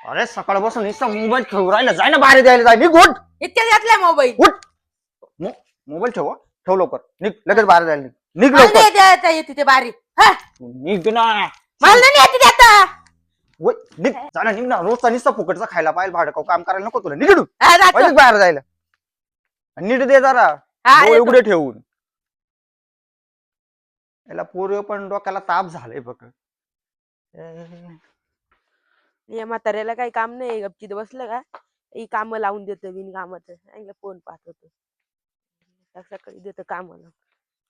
अरे सकाळपासून नुसता मोबाईल ठेवू राहिला, जाय ना बाहेर द्यायला, जाय निघ उठ. इतक्या घेतलाय मोबाईल. उठ. मोबाईल ठेव, ठेव लवकर, निघ लगेच बाहेर द्यायला, निघ मला लवकर. नाही द्यायचा येते ते बारी. हा निघ ना. मला नाही येते ते आता. वय, निघ जा ना, निघ ना. रोजचा नुसता फुकटचा खायला पाहिजे, भाडं काम करायला नको तुला. निघ हा, जातो. पाहिजे बाहेर जायला. आणि नीट दे जरा, हा, डोळे येतो. उघडे ठेवून. याला पोरं पण डोक्याला ताप झालाय बघ. या म्हाताऱ्याला काही काम नाही, गपचीत बसलं का ही काम लावून देतं बिन कामाचं. ऐकलं फोन पाहत होतो, सकाळी देतं कामाला.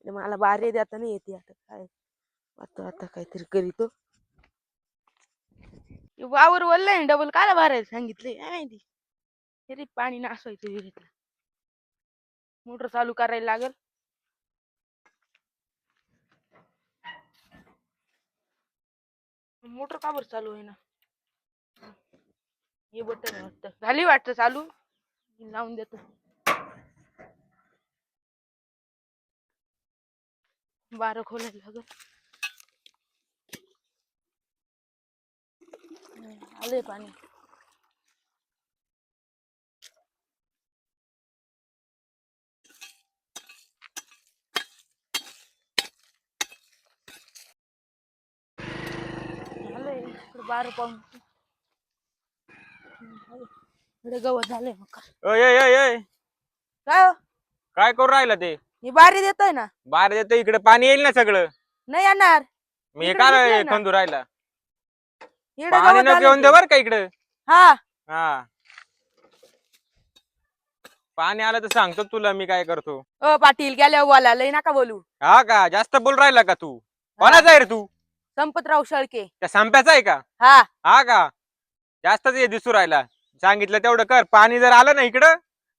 मला बारे देता नाही येते. आता काय आता काहीतरी करीतो. वावर वरलंय डबल काला भरायला सांगितले काय माहिती. विहिरीत पाणी नासवायचं, विहिरीतलं मोटर चालू करायला लागल. मोटर का बरं चालू आहे ना, हे बटन आहे वाटतं. झाली वाटतं चालू, लावून देतो. बारं खोलायला लागल. आलंय पाणी. आलंय इकडं बारं पाहून. इकडे गवत झालंय मग काय हो? काय करू राहिला ते? मी बारी देतोय ना. बाहेर येतं इकडे पाणी येईल ना सगळं. नाही येणार. मी इकडे काय घेतलंय ना. खंदू राहिला? इकडे पाणी गवत नको झालंय येऊन दे ते. बर का इकडं. हा हा, पाणी आलं तर सांगतो तुला मी काय करतो. पाटील गेल्या बोला, लय नका बोलू. हा का, जास्त बोल राहिला का तू? कोणाचा आहे रे तू? संपतराव शेळके. त्या संप्याचा आहे का? हा हा का, जास्तच हे दिसू राहिला. सांगितलं तेवढं कर. पाणी जर आलं ना इकडं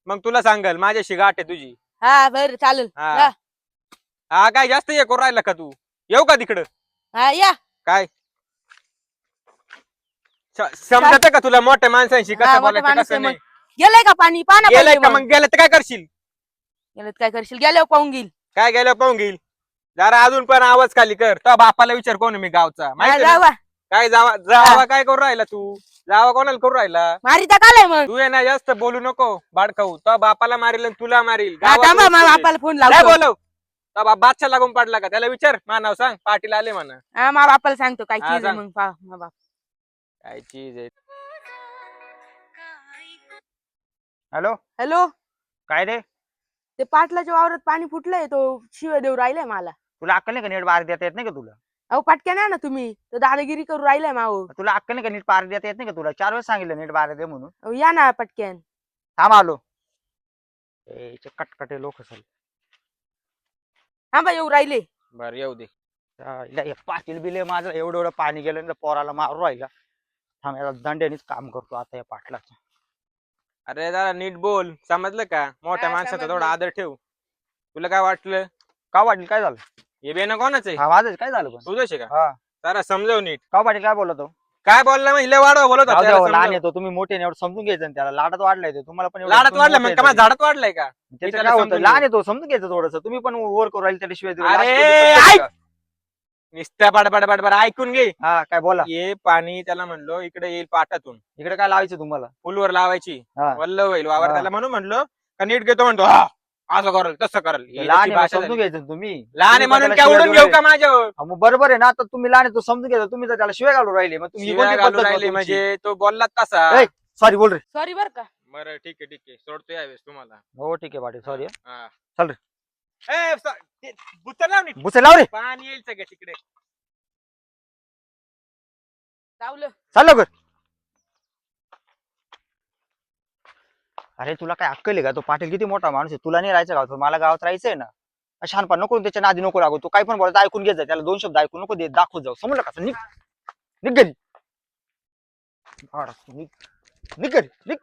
मग तुला सांगल माझ्याशी गाठ आहे तुझी. हा बर चालेल. हा. जा. हा काय जास्त हे करू राहिला का तू? येऊ का तिकडं? हा या. काय समजत का तुला मोठ्या माणसांशी हा, कसं मोठं बोलायचं माणूस कसं आहे नाही? मग. गेलंय का पाणी? पाना गेलंय पहिले का? मग. मग गेलं तर काय करशील? गेलं तर काय करशील? गेल्यावर पाहून घेईल. काय गेलं पाहून घेईल. जरा अजून पण आवाज खाली कर. तो बापाला विचार कोण आहे मी गावचा, हा, माहिती ना? जावा. काय जावा जावा काय करू राहिला तू? जावा कोणाला करू राहिला? मारिता कालाय मग. तू ये ना जास्त बोलू नको बाडखाऊ. तो बापाला मारील आणि तुला मारील. हा, गावात थांबा रोज मग बोलेल. बापाला फोन काय लावतो. बोलव? तो बाप बादशा लागून पडला का? त्याला विचार. मा नाव सांग. पाटील आले म्हणा. हा मा बापाला सांगतो काय हा, चीज आहे सांग. मग पहा मा बाप. काय चीज आहे? हॅलो, हॅलो, काय रे? ते पाटलाच्या वावरात पाणी फुटलंय, तो शिव देऊ राहिलाय मला. तुला अक्कल नाही का? नीट बाहेर देता येत नाही का तुला? अहो पटक्या ना तुम्ही, तो दादागिरी करू राहिलाय माऊ. तुला अक्कल नाही का? नीट बाहेर देता येत नाही का तुला? 4 वेळेस सांगितलं नीट बाहेर दे म्हणून. अहो, या ना पटक्यान. थांब आलो. कटकटे लोक असेल. हा बा येऊ राहिले. बर येऊ दे. पाटील बिले माझं एवढं एवढं पाणी गेलं ना, पोराला मारू राहिला. थांब, याला दंड्यानेच काम करतो आता या पाटलाचं. अरे जरा नीट बोल, समजलं का? मोठ्या हा, माणसाचा समजलं. थोडा आदर ठेव. तुला काय वाटलं? का पाटील काय झालं? हे बेन कोणाच आहे? हा माझं काय झालं पण? तुझंच आहे का? हा, जरा समजव नीट. का पाटील काय बोलतो? काय बोलला मग? वाढवा बोलत होता, जाऊ त्याला द्या, लहान समजव. येतो तुम्ही मोठे नाही, एवढं समजून घ्यायचं ना त्याला. लाडात वाढलाय ते, तुम्हाला पण एवढं लाडात तुम्ही वाढला मोठे मग का? आहे माझ्या झाडात वाढलाय का? त्याचं त्याला काय होतं? समजून लहान येतो, समजून घ्यायचं थोडंसं. तुम्ही पण वर करू राहिले त्याला शिवाय देऊ अरे, राहिले. असं कधी ऐक! का? नुसत्या बडबड बडबड ऐकून घे. हा, काय बोला. ये पाणी त्याला म्हणलो इकडे येईल पाटातून. इकडे काय लावायचं तुम्हाला? फुलवर लावायची. हा. वल्ल होईल वावर. हा. त्याला म्हणून म्हणलो का नीट घेतो म्हणतो. हा असं करल तसं करल. ही लहान त्याची आहे, भाषा समजून झाली. घ्यायचं ना तुम्ही. लहान आहे तुम्ही म्हणून पण काय त्याला उडून शिव्या घेऊ का माझ्यावर? हा, मग बरोबर आहे ना. आता तुम्ही लहान आहे, तो समजून घ्यायचं. तुम्ही तर त्याला शिव्या घालून राहिले. मग तुम्ही शिव्या घालून राहिले म्हणजे तो बोलला तसा. सॉरी बोल रे. सॉरी बर का. बरं ठीक आहे ठीक आहे, सोडतो यावेळेस तुम्हाला. हो ठीक आहे पाटील, सॉरी. हा. चल रे. ए, ते बुचर लाव नीट. बुसे लाव रे. पाणी येईल सगळं तिकडे. लावलं. चाल लवकर. अरे तुला काय अक्कल आहे का? तो पाटील किती मोठा माणूस आहे. तुला नाही राहायचं गावात, मला गावात राहायचंय ना. शहाणपण नको, त्याच्या नादी नको लागू. तू काय पण बोलायचं ऐकून घ्यायचं. त्याला 2 शब्द ऐकून नको दे, दाखवत जाऊ. समजलं का? निघ निघ घरी. निघ निघ घरी, निघ.